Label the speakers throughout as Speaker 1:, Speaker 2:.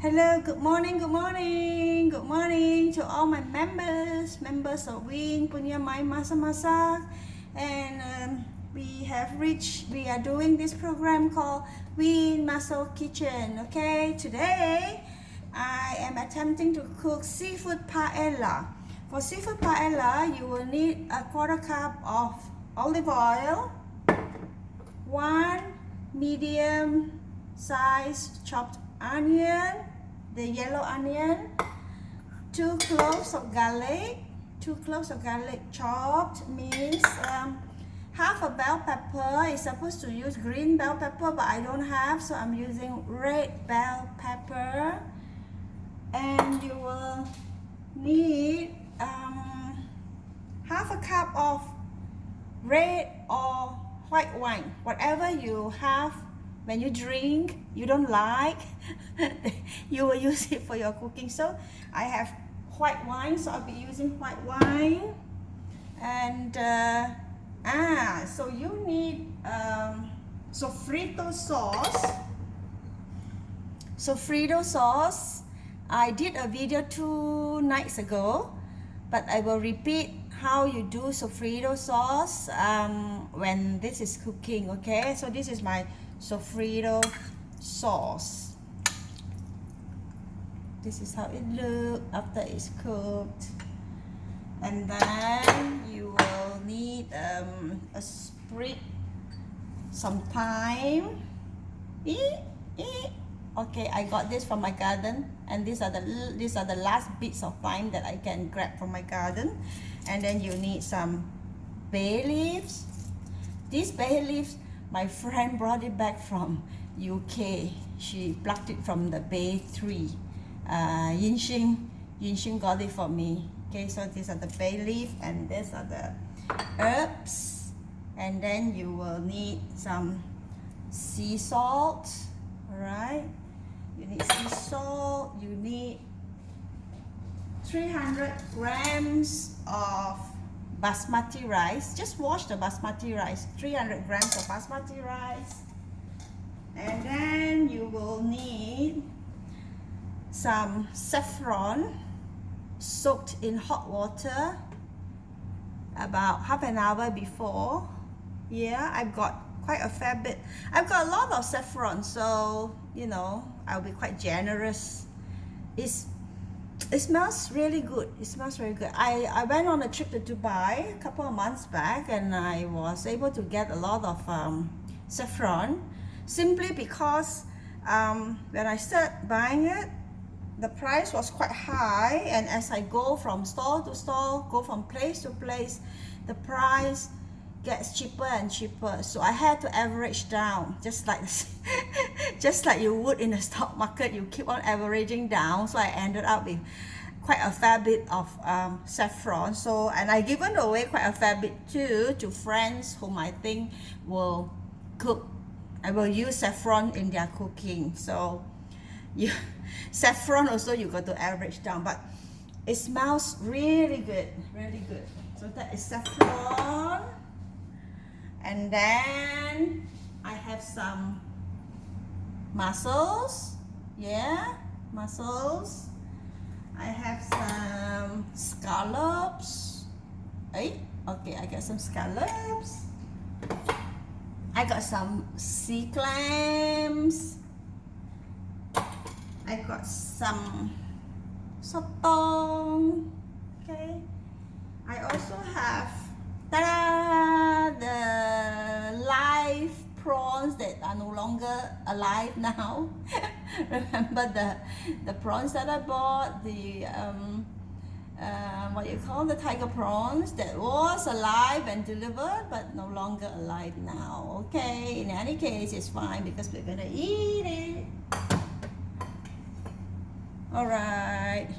Speaker 1: Hello, good morning, good morning, good morning to all my members of Win punya My Masak. And we are doing this program called Win Muscle Kitchen. Okay, today I am attempting to cook seafood paella. For seafood paella, you will need a quarter cup of olive oil, one medium size chopped onion, the yellow onion, 2 cloves of garlic, chopped, means half a bell pepper. Is supposed to use green bell pepper, but I don't have, so I'm using red bell pepper. And you will need half a cup of red or white wine, whatever you have. When you drink, you don't like, you will use it for your cooking. So I have white wine, so I'll be using white wine. And so you need sofrito sauce. I did a video 2 nights ago, but I will repeat how you do sofrito sauce when this is cooking. Okay, so this is my sofrito sauce. This is how it looks after it's cooked. And then you will need a sprig, some thyme. Okay, I got this from my garden, and these are the last bits of thyme that I can grab from my garden. And then you need some bay leaves. These bay leaves, my friend brought it back from UK. She plucked it from the bay tree. Yinxin got it for me. Okay, so these are the bay leaf, and these are the herbs. And then you will need some sea salt. Alright, you need sea salt. You need 300 grams of basmati rice. Just wash the basmati rice. 300 grams of basmati rice. And then you will need some saffron soaked in hot water about half an hour before. Yeah, I've got quite a fair bit. I've got a lot of saffron, so you know, I'll be quite generous. It smells really good. It smells very good. I went on a trip to Dubai a couple of months back, and I was able to get a lot of saffron, simply because when I started buying it, the price was quite high, and as I go from store to store, go from place to place, the price gets cheaper and cheaper. So I had to average down, just like just like you would in the stock market. You keep on averaging down. So I ended up with quite a fair bit of saffron. So, and I given away quite a fair bit too to friends whom I think will cook. I will use saffron in their cooking. So saffron also you got to average down, but it smells really good, really good. So that is saffron. And then I have some mussels. Yeah, mussels. I have some scallops. Okay, I got some scallops. I got some sea clams. I got some sotong. Okay, I also have the live prawns that are no longer alive now. Remember the prawns that I bought, the what you call the tiger prawns that was alive and delivered, but no longer alive now. Okay, in any case, it's fine because we're gonna eat it. Alright,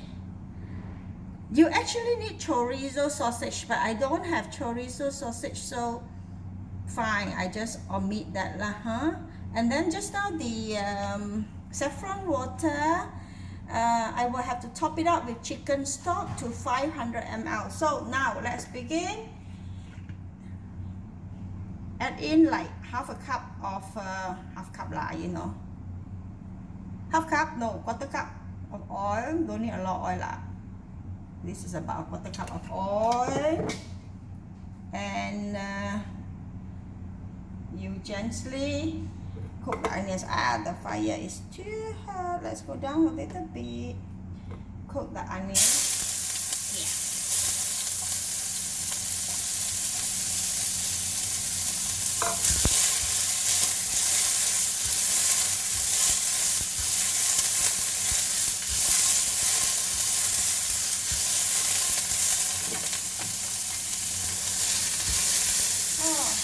Speaker 1: you actually need chorizo sausage, but I don't have chorizo sausage, so fine, I just omit that lah, And then just now the saffron water, I will have to top it up with chicken stock to 500 ml. So now let's begin. Add in like half a cup lah, you know. half cup, no, quarter cup of oil. Don't need a lot of oil lah. This is about a quarter cup of oil, and you gently cook the onions. The fire is too hot. Let's go down a little bit. Cook the onions.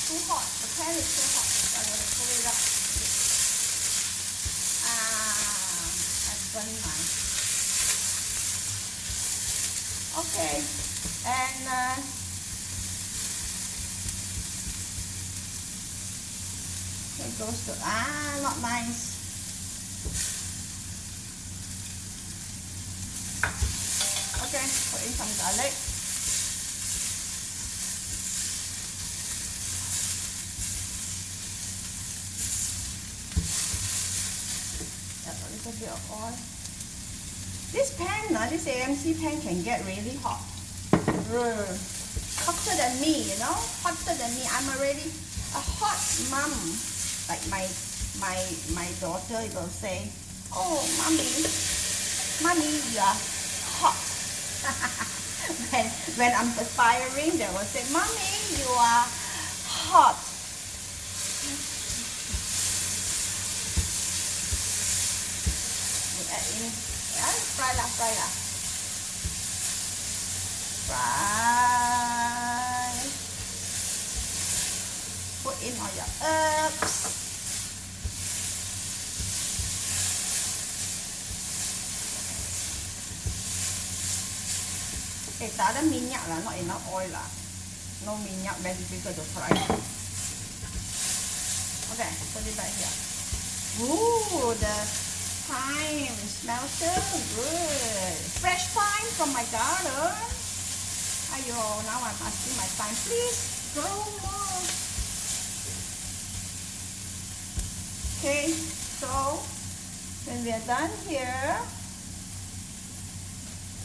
Speaker 1: Too hot. The pan is too hot. I'm going to pull it up. I'm burning mine. Okay. And it goes to, not nice. Okay, put in some garlic. A bit of oil. This pan, this AMC pan can get really hot. Hotter than me, you know? Hotter than me. I'm already a hot mom. Like my daughter will say, "Oh, mommy, you are hot." when I'm perspiring, they will say, "Mommy, you are hot." Fry lah. Put in all your herbs. Tak ada minyak lah, not enough oil lah. No minyak, very difficult to fry. Okay, put it back here. Ooh, the thyme smells so good. Fresh thyme from my garden. Ayo, now I'm asking my thyme, please grow more. Okay, so when we are done here,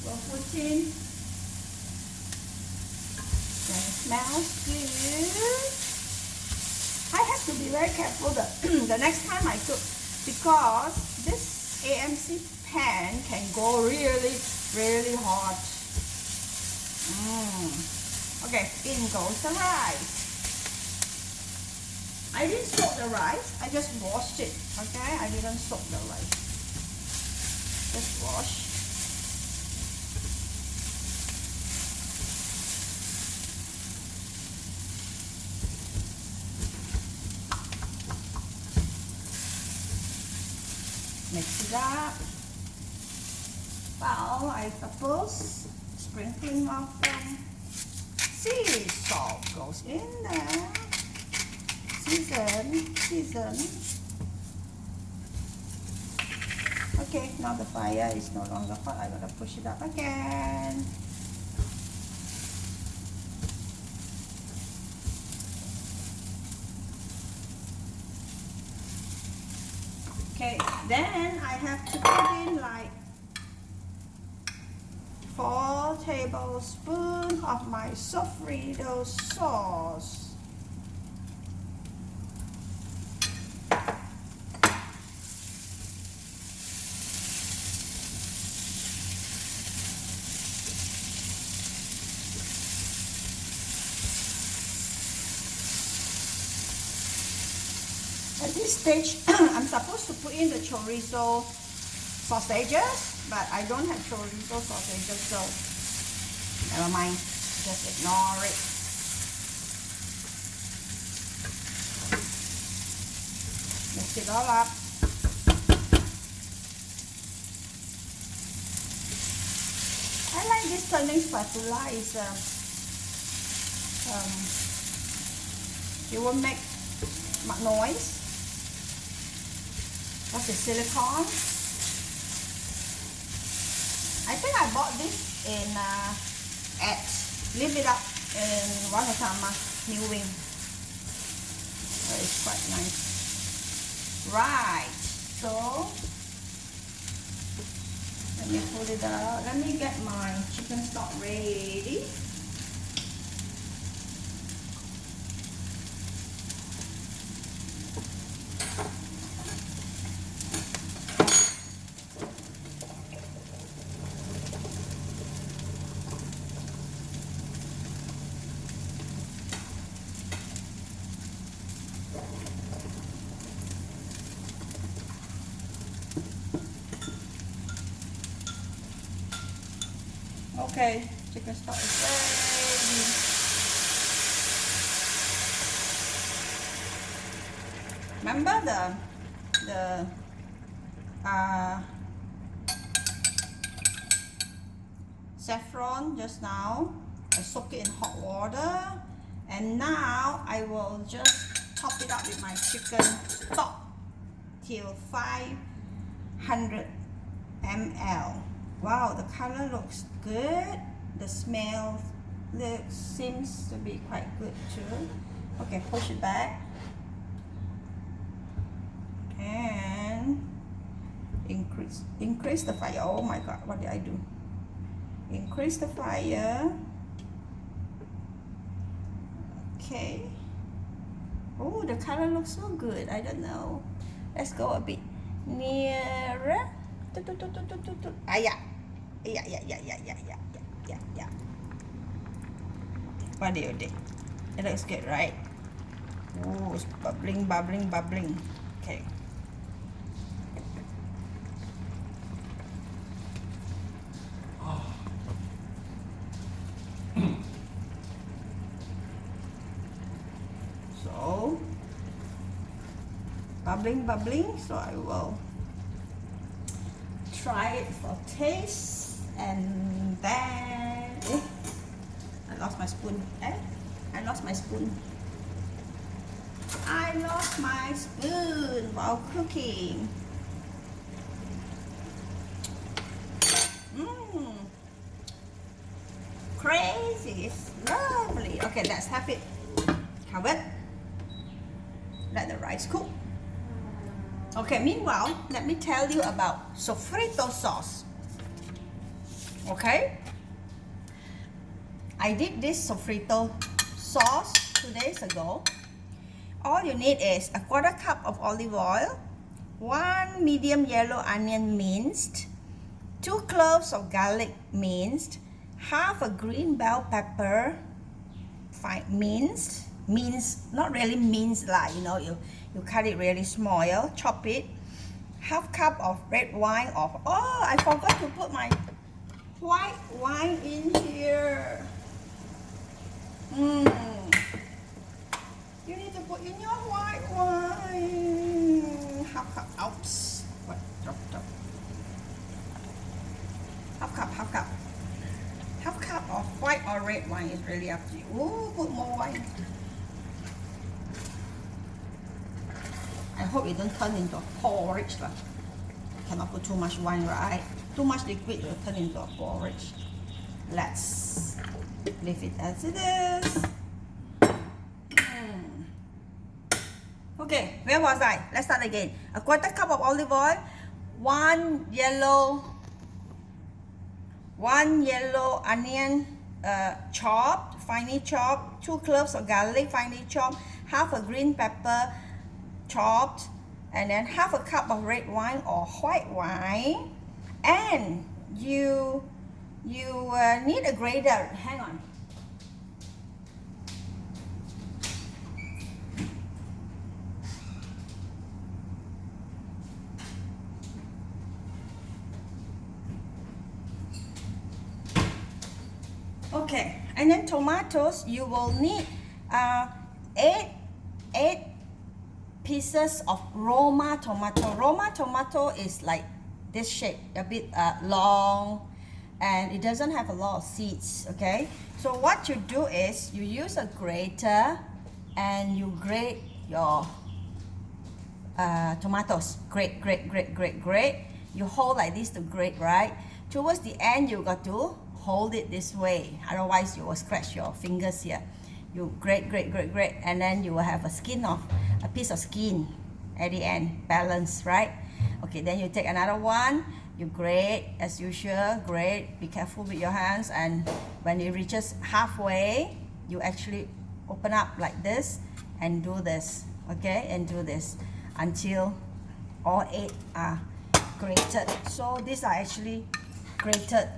Speaker 1: we'll put in. That smells good. I have to be very careful the next time I cook, because this AMC pan can go really, really hot. Okay, in goes the rice. I didn't soak the rice, I just washed it. Okay, I didn't soak the rice. Just wash. Mix it up. Well, I suppose sprinkling of sea salt goes in there. Season. Okay, now the fire is no longer hot. I'm gonna push it up again. Okay, then I have to put in like 4 tablespoons of my Sofrito sauce. At this stage, I'm supposed to put in the chorizo sausages, but I don't have chorizo sausages, so never mind, just ignore it. Mix it all up. I like this turning spatula. Is it won't make noise. That's the silicone. I think I bought this in at Live It Up in Wanatama, New Wing. So it's quite nice. Right. So Let me pull it out. Let me get my chicken stock ready. Okay, chicken stock is ready. Remember the saffron just now? I soak it in hot water, and now I will just top it up with my chicken stock till 500 ml. Wow, the color looks good. The smell seems to be quite good too. Okay, push it back. And increase the fire. Oh my god, what did I do? Increase the fire. Okay. Oh, the color looks so good. I don't know. Let's go a bit nearer. Ah, yeah. Yeah. What do you think? It looks good, right? Oh, it's bubbling. Okay. So, bubbling. So I will try it for taste, and then I lost my spoon. I lost my spoon while cooking. Crazy, it's lovely. Okay, let's have it covered. Let the rice cook. Okay, meanwhile, let me tell you about sofrito sauce. Okay? I did this sofrito sauce 2 days ago. All you need is a 1/4 cup of olive oil, 1 medium yellow onion minced, 2 cloves of garlic minced, half a green bell pepper fine minced, not really minced like, you know, you cut it really small, chop it. Half cup of red wine or, oh, I forgot to put my white wine in here. You need to put in your white wine. Half cup, oops, what, drop. Half cup of white or red wine is really up to you. Ooh, put more wine. I hope it don't turn into a porridge. Cannot put too much wine, right? Too much liquid will turn into a porridge. Let's leave it as it is. Okay, where was I? Let's start again. A 1/4 cup of olive oil, 1 yellow onion chopped, finely chopped, 2 cloves of garlic finely chopped, half a green pepper chopped, and then half a cup of red wine or white wine. And you need a grater. Hang on. Okay, and then tomatoes, you will need 8 pieces of Roma tomato. Roma tomato is like this shape, a bit long, and it doesn't have a lot of seeds. Okay, so what you do is you use a grater and you grate your tomatoes. Grate. You hold like this to grate, right? Towards the end, you got to hold it this way, otherwise you will scratch your fingers here. You grate, and then you will have a piece of skin at the end, balance, right? Okay, then you take another one, You grate as usual, grate, be careful with your hands, and when it reaches halfway, you actually open up like this and do this, okay, and do this until all 8 are grated. So these are actually grated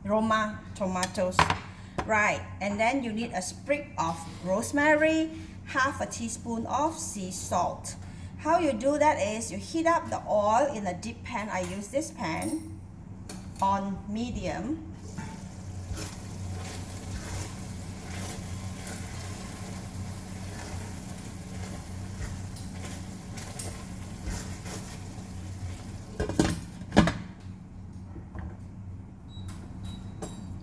Speaker 1: Roma tomatoes, right? And then you need a sprig of rosemary, half a teaspoon of sea salt. How you do that is you heat up the oil in a deep pan. I use this pan on medium.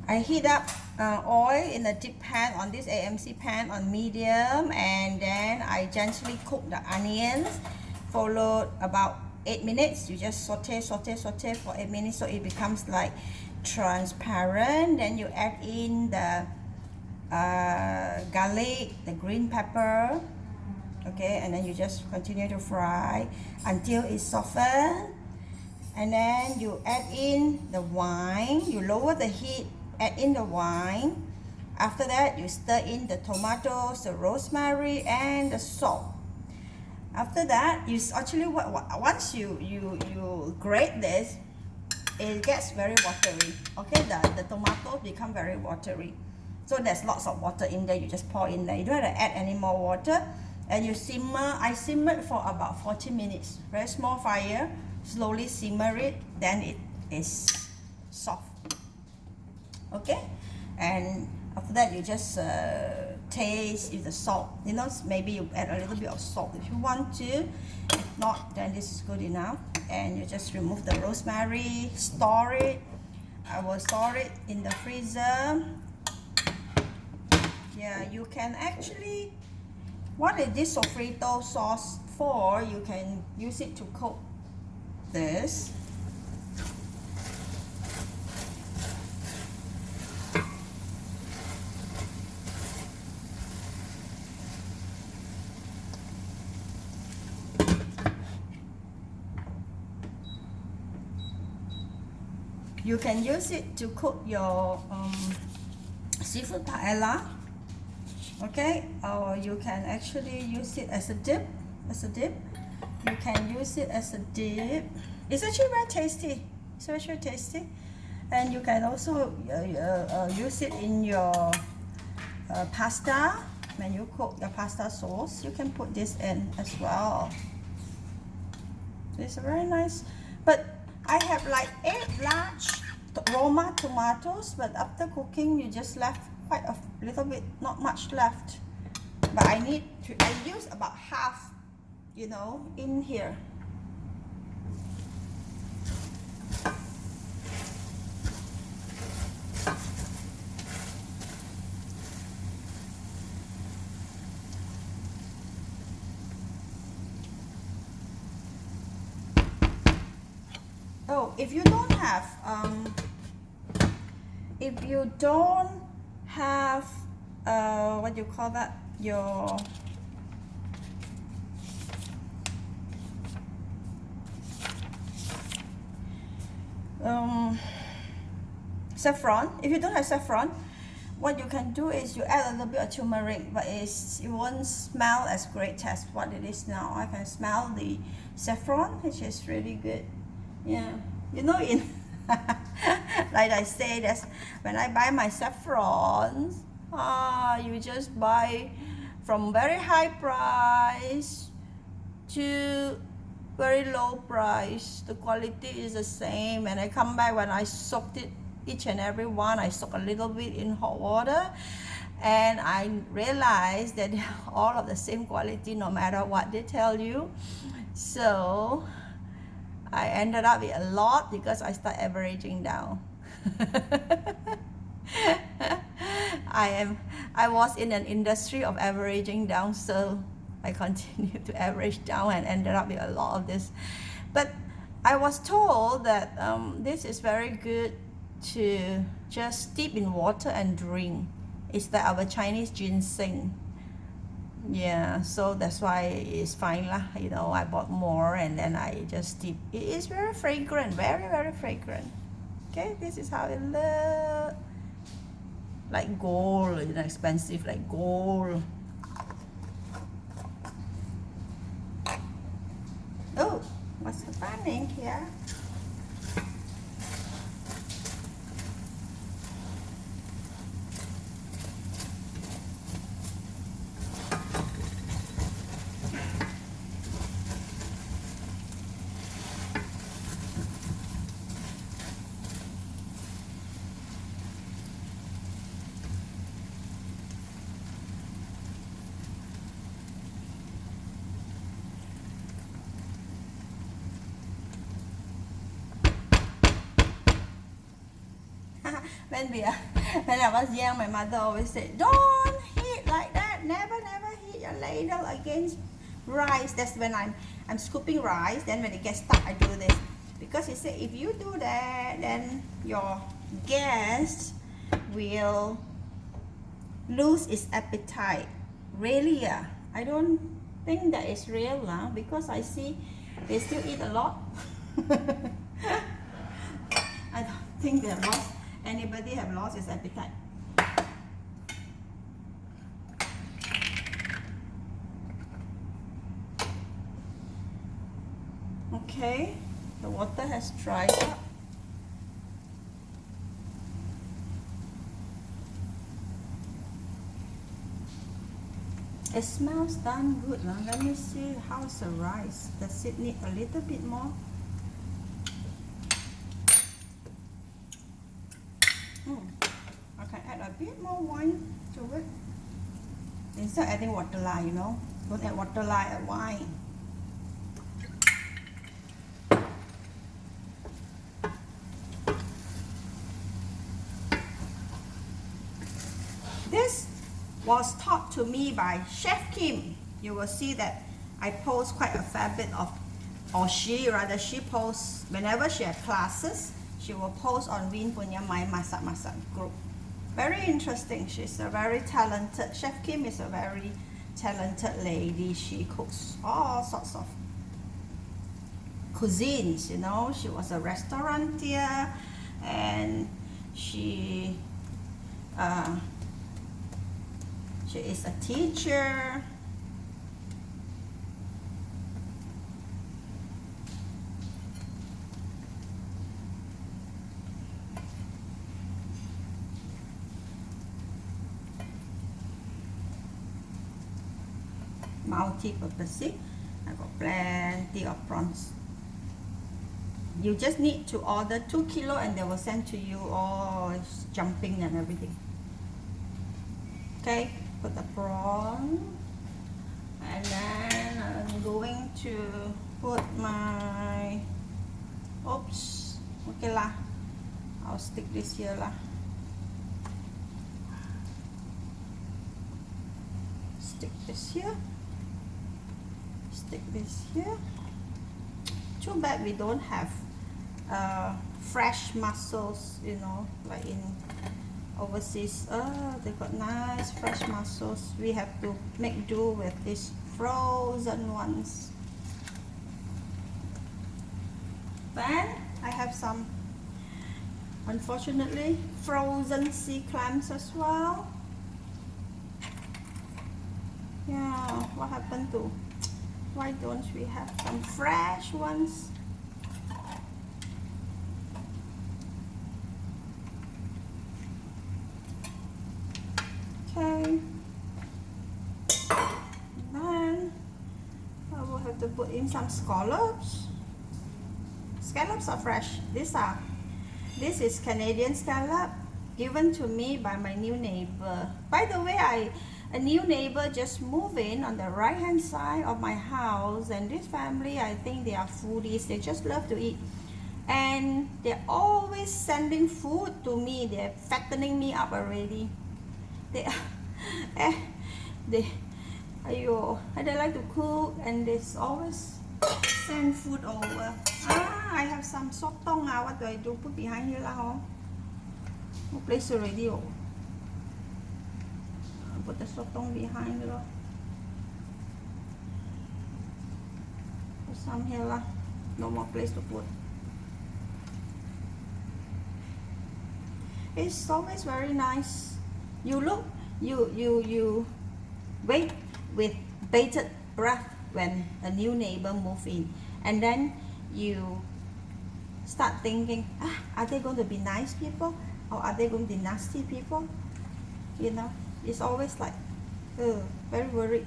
Speaker 1: I heat up oil in a deep pan on this AMC pan on medium, and then I gently cook the onions, followed about 8 minutes. You just saute for 8 minutes so it becomes like transparent. Then you add in the garlic, the green pepper, okay, and then you just continue to fry until it's softened. And then you add in the wine, you lower the heat, add in the wine. After that, you stir in the tomatoes, the rosemary, and the salt. After that, you actually once you grate this, it gets very watery. Okay, the tomatoes become very watery. So there's lots of water in there. You just pour in there. You don't have to add any more water, and you simmer. I simmered for about 40 minutes. Very small fire. Slowly simmer it. Then it is soft. Okay, and after that you just taste if the salt, you know, maybe you add a little bit of salt if you want to. If not, then this is good enough. And you just remove the rosemary, store it. I will store it in the freezer. Yeah, you can actually, what is this sofrito sauce for? You can use it to cook this. You can use it to cook your seafood paella, okay? Or you can actually use it as a dip. You can use it as a dip. It's actually very tasty. It's very tasty. And you can also use it in your pasta. When you cook your pasta sauce, you can put this in as well. It's very nice. But I have like 8 large Roma tomatoes, but after cooking you just left quite a little bit, not much left. But I use about half, you know, in here. Oh, if you don't have what do you call that, your saffron, if you don't have saffron, what you can do is you add a little bit of turmeric, but it won't smell as great as what it is now. I can smell the saffron, which is really good. Yeah, you know, in like I say, that's when I buy my saffron, you just buy from very high price to very low price. The quality is the same, and I come back when I soaked it, each and every one I soak a little bit in hot water, and I realized that all of the same quality no matter what they tell you. So I ended up with a lot because I start averaging down. I was in an industry of averaging down, so I continued to average down and ended up with a lot of this. But I was told that this is very good to just steep in water and drink. It's like our Chinese ginseng. Yeah, so that's why it's fine lah. You know, I bought more and then I just dip. It is very fragrant, very fragrant. Okay, this is how it looks. Like gold, you know, expensive like gold. Oh, what's happening here? when we are, when I was young, my mother always said, "Don't hit like that. Never hit your ladle against rice." That's when I'm scooping rice. Then when it gets stuck, I do this because he said if you do that, then your guest will lose its appetite. Really? Yeah. I don't think that is real now because I see they still eat a lot. I don't think they have lost. Anybody have lost his appetite? Okay, the water has dried up. It smells damn good. Now let me see how's the rice. Does it need a little bit more? I can add a bit more wine to it. Instead of adding water lye, you know. Don't add water lye, add wine. This was taught to me by Chef Kim. You will see that I post quite a fair bit of, or she posts, whenever she has classes, she will post on Win punya My Masak Masak group. Very interesting. She's a very talented, Chef Kim is a very talented lady. She cooks all sorts of cuisines, you know. She was a restaurateur and she is a teacher. Multi-purpose. I got plenty of prawns. You just need to order 2 kilo and they will send to you. Oh, it's jumping and everything. Okay, put the prawn, and then I'm going to put my, oops, okay lah, I'll stick this here lah. Stick this here. Stick this here. Too bad we don't have fresh mussels, you know, like in overseas. They got nice fresh mussels. We have to make do with these frozen ones. Then I have some, unfortunately, frozen sea clams as well. Yeah, what happened to, why don't we have some fresh ones? Okay. Then I will have to put in some scallops. Scallops are fresh. This is Canadian scallop given to me by my new neighbor. By the way, a new neighbor just moved in on the right hand side of my house, and this family, I think they are foodies. They just love to eat, and they're always sending food to me. They're fattening me up already. They like to cook, and they always send food over. I have some sotong. What do I do? Put behind here lah. No place already. Put the sotong behind. some here lah. No more place to put. It's always very nice. You wait with bated breath when a new neighbor move in, and then you start thinking, are they going to be nice people or are they going to be nasty people? You know, it's always like very worried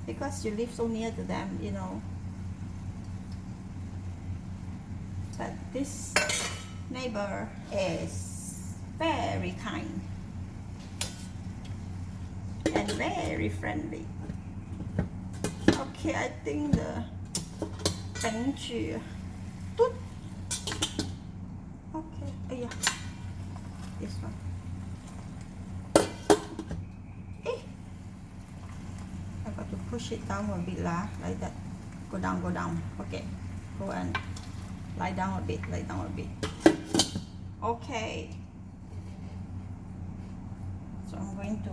Speaker 1: because you live so near to them, you know. But this neighbor is very kind and very friendly. Okay, I think the bench. Okay, yeah, this one. I got to push it down a bit lah, like that. Go down, go down. Okay, go and lie down a bit, lie down a bit. Okay. So I'm going to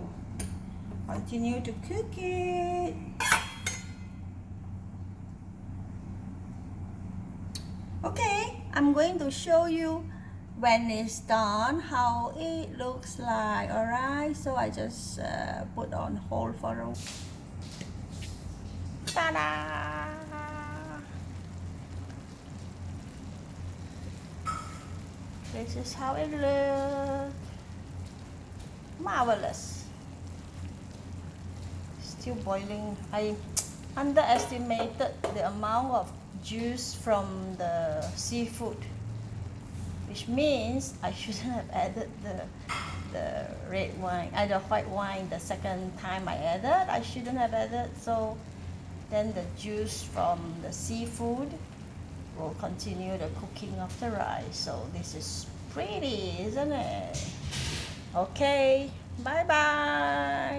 Speaker 1: continue to cook it. Okay, I'm going to show you when it's done how it looks like. Alright, so I just put on hold for a while. Ta-da! This is how it looks. Marvelous. Still boiling. I underestimated the amount of juice from the seafood, which means I shouldn't have added the red wine, the white wine the second time I added. I shouldn't have added. So then the juice from the seafood will continue the cooking of the rice. So this is pretty, isn't it? Okay, bye bye.